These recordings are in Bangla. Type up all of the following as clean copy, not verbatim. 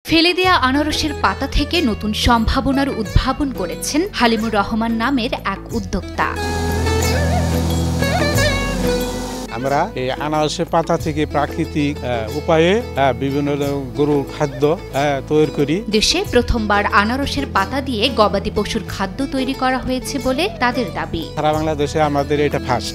ফেলে দেয়া আনারসের পাতা থেকে নতুন সম্ভাবনার উদ্ভাবন করেছেন হালিমুর রহমান নামের এক উদ্যোক্তা। আমরা এই আনারসের পাতা থেকে প্রাকৃতিক উপায়ে বিভিন্ন গরুর খাদ্য তৈরি করি। দেশে প্রথমবার আনারসের পাতা দিয়ে গবাদি পশুর খাদ্য তৈরি করা হয়েছে বলে তাদের দাবি। সারা বাংলাদেশে আমাদের এটা ফার্স্ট,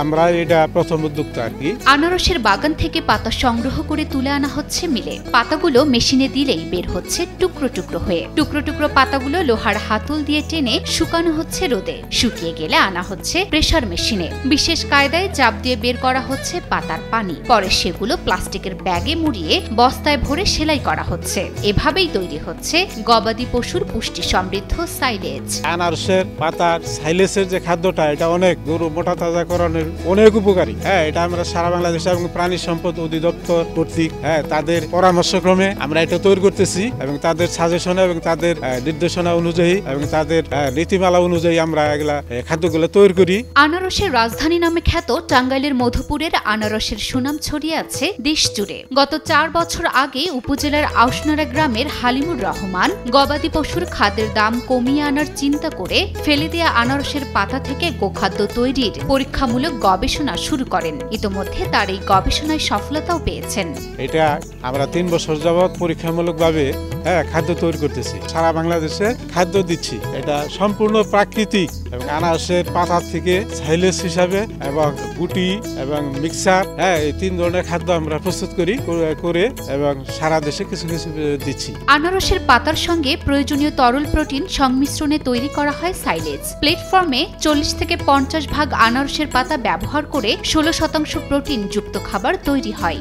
আমরা এটা প্রথম উদ্যোক্তা আর কি। আনারসের বাগান থেকে পাতা সংগ্রহ করে তুলে আনা হচ্ছে মিলে। পাতাগুলো মেশিনে দিলেই বের হচ্ছে টুকরো টুকরো হয়ে। টুকরো টুকরো পাতাগুলো লোহার হাতল দিয়ে টেনে শুকানো হচ্ছে রোদে। শুকিয়ে গেলে আনা হচ্ছে প্রেসার মেশিনে। বিশেষ কায়দায় চাপ দিয়ে বের করা হচ্ছে পাতার পানি। পরে সেগুলো প্লাস্টিকের ব্যাগে মুড়িয়ে বস্তায় ভরে সেলাই করা হচ্ছে। এভাবেই তৈরি হচ্ছে গবাদি পশুর পুষ্টি সমৃদ্ধ সাইলেজ। আনারসের পাতার সাইলেজের যে খাদ্যটা, এটা অনেক গরু মোটা তাজাকরণের অনেক উপকারী। এটা আমরা সারা বাংলাদেশ এবং প্রাণী সম্পদ অধিদপ্তর কর্তৃক তাদের পরামর্শক্রমে আমরা এটা তৈরি করতেছি এবং তাদের সাজেশনে এবং তাদের নির্দেশনা অনুযায়ী এবং তাদের নীতিমালা অনুযায়ী আমরা এগুলা খাদ্যগুলো তৈরি করি। আনারসের রাজধানী নামে খ্যাত টাঙ্গাইলের মধুপুরের আনারসের সুনাম ছড়িয়ে আছে দেশ জুড়ে। গত 4 বছর আগে উপজেলার আউশনারা গ্রামের হালিমুর রহমান গবাদি পশুর খাদ্যের দাম কমিয়ে আনার চিন্তা করে ফেলে দেয়া আনারসের পাতা থেকে গোখাদ্য তৈরির পরীক্ষামূলক গবেষণা শুরু করেন। ইতোমধ্যে তার এই গবেষণায় সফলতাও পেয়েছেন। এটা আমরা 3 বছর যাবৎ পরীক্ষামূলকভাবে খাদ্য তৈরি করতেছি, সারা বাংলাদেশে খাদ্য দিচ্ছি। এটা সম্পূর্ণ প্রাকৃতিক এবং আনারসের পাতা থেকে সাইলেজ হিসাবে এবং গুটি এবং মিক্সার এই 3 ধরনের খাদ্য আমরা প্রস্তুত করে এবং সারা দেশে কিছু কিছু দিচ্ছি। আনারসের পাতার সঙ্গে প্রয়োজনীয় তরল প্রোটিন সংমিশ্রণে তৈরি করা হয় সাইলেজ। প্ল্যাটফর্মে 40 থেকে 50 ভাগ আনারসের পাতা ব্যবহার করে 16% প্রোটিন যুক্ত খাবার তৈরি হয়।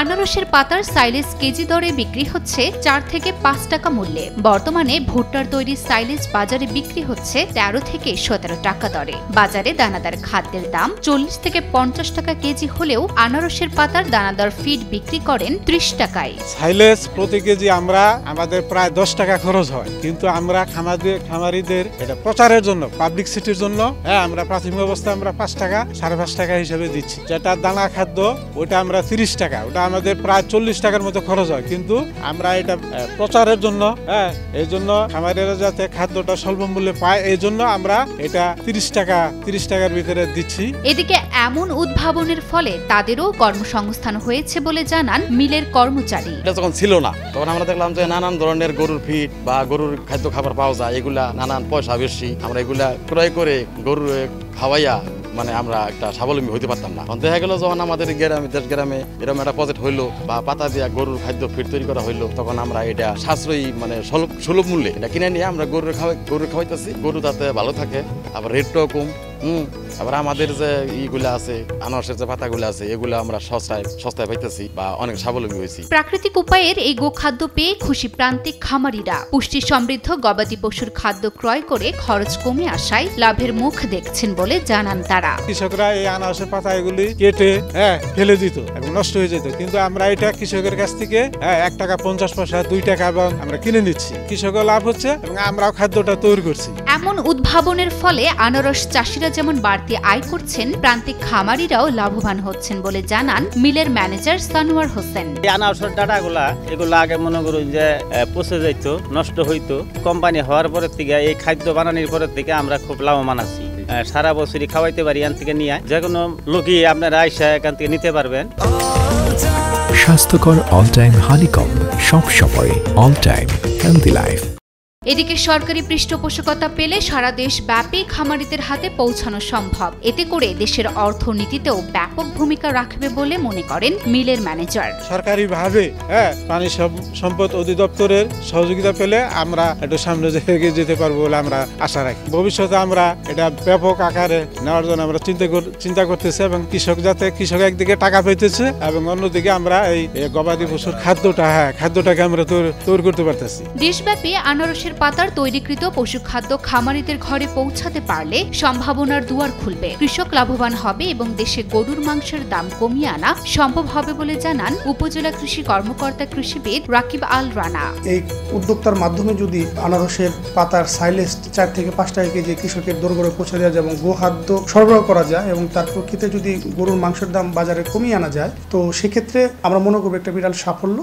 আনারসের পাতার সাইলেজ কেজি দরে বিক্রি হচ্ছে 4 থেকে 5 টাকা মূল্যে। বর্তমানে ভুট্টার তৈরি সাইলেজ বাজারে বিক্রি হচ্ছে 13 থেকে 17 টাকা দরে। বাজারে দানাদার খাদ্যের দাম 40 থেকে 50 টাকা কেজি হলেও আনারসের পাতার দানাদার ফিড বিক্রি করেন 30 টাকায়। সাইলেজ প্রতি কেজি আমাদের প্রায় 10 টাকা খরচ হয়, কিন্তু আমরা খামারিদের এটা প্রচারের জন্য, পাবলিসিটির জন্য আমরা প্রাথমিক অবস্থায় আমরা 5 টাকা 5.5 টাকা হিসেবে দিচ্ছি। যেটা দানা খাদ্য ওটা আমরা 30 টাকা, ওটা আমাদের প্রায় 40 টাকার মতো খরচ হয়, কিন্তু আমরা এটা প্রচারের জন্য এই জন্য খামারিরা যাতে খাদ্যটা স্বল্প মূল্যে পায়, এই জন্য আমরা এটা 30 টাকার ভিতরে দিচ্ছি। এদিকে এমন উদ্ভাবনের ফলে তাদেরও কর্মসংস্থান হয়েছে বলে জানান মিলের কর্মচারী। এটা যখন ছিল না তখন আমরা দেখলাম যে নানান ধরনের গরুর ফিড বা গরুর খাদ্য খাবার পাওয়া যায়, এগুলা নানান পয়সা বেশি, আমরা এগুলা ক্রয় করে গরুর খাওয়াইয়া মানে আমরা একটা স্বাবলম্বী হইতে পারতাম না। দেখা গেল যখন আমাদের গ্রামে এরকম একটা প্রজেক্ট হইলো বা পাতা দিয়া গরুর খাদ্য ফিড তৈরি করা হইলো, তখন আমরা এটা সাশ্রয়ী মানে সুলভ মূল্যে এটা কিনে নিয়ে আমরা গরু খাওয়াইতেছি। গরু তাতে ভালো থাকে, আবার রেটটাও কম। আবার আমাদের যে ইগুলা আছে, আনারসের যে পাতাগুলো আছে, এগুলো আমরা সস্তায় পাইতেছি বা অনেক স্বাবলম্বী হয়েছি। প্রাকৃতিক উপায়ের এই গোখাদ্য পেয়ে খুশি প্রান্তিক খামারিরা। পুষ্টি সমৃদ্ধ গবাদি পশুর খাদ্য ক্রয় করে খরচ কমে আসায় লাভের মুখ দেখছেন বলে জানান তারা। কৃষকরা এই আনারসের পাতা এগুলি কেটে ফেলে দিত এবং নষ্ট হয়ে যেত, কিন্তু আমরা এটা কৃষকের কাছ থেকে 1 টাকা 50 পয়সা 2 টাকা এবং আমরা কিনে নিচ্ছি। কৃষকও লাভ হচ্ছে এবং আমরাও খাদ্যটা তৈরি করছি। এমন উদ্ভাবনের ফলে আনারস চাষিরা যেমন বাড়তি আয় করছেন, প্রান্তিক খামারিরাও লাভবান হচ্ছেন বলে জানান মিলের ম্যানেজার সানোয়ার হোসেন। আনারসের ডাটাগুলা এগুলো আগে মনে করুন যে পচে যাইতো, নষ্ট হইতো। কোম্পানি হওয়ার পরের থেকে এই খাদ্য বানানোর পরের থেকে আমরা খুব লাভবান আছি। সারা বছরই খাওয়াইতে পারি, এখান থেকে নিয়ে যে কোনো লোকই আপনারা আইসা এখান থেকে নিতে পারবেন। স্বাস্থ্যকর অল টাইম হানিকম, সব সময় অল টাইম হেলদি লাইফ। এদিকে সরকারি পৃষ্ঠপোষকতা পেলে সারা দেশ ব্যাপী খামারিদের হাতে পৌঁছানো সম্ভব। এতে করে দেশের অর্থনীতিতেও ব্যাপক ভূমিকা রাখবে বলে মনে করেন মিলের ম্যানেজার। সরকারিভাবে প্রাণী সম্পদ অধিদপ্তরের সহযোগিতা পেলে আমরা একটু সামনে এগিয়ে যেতে পারবো বলে আমরা আশা রাখি। ভবিষ্যতে আমরা এটা ব্যাপক আকারে নেওয়ার জন্য আমরা চিন্তা করতেছি এবং কৃষক একদিকে টাকা পেতেছে এবং অন্যদিকে আমরা এই গবাদি পশুর খাদ্যটাকে আমরা তৈরি করতে পারতেছি। দেশব্যাপী আনারসের পাতার তৈরিকৃত পশুখাদ্য খামারিদের ঘরে পৌঁছাতে পারলে সম্ভাবনার দুয়ার খুলবে, কৃষক লাভবান হবে এবং দেশে গরুর মাংসের দাম কমিয়ে আনা সম্ভব হবে বলে জানান উপজেলা কৃষি কর্মকর্তা কৃষিবিদ রাকিব আল রানা। এই উদ্যোক্তার মাধ্যমে যদি আনারসের পাতার সাইলেজ 4 থেকে 5 টাকা কেজি কৃষকের দোরগোড়ায় পৌঁছে দেওয়া যায় এবং গোখাদ্য সরবরাহ করা যায় এবং তার প্রকৃতিতে যদি গরুর মাংসের দাম বাজারে কমিয়ে আনা যায়, তো সেক্ষেত্রে আমরা মনে করব একটা বিরাট সাফল্য।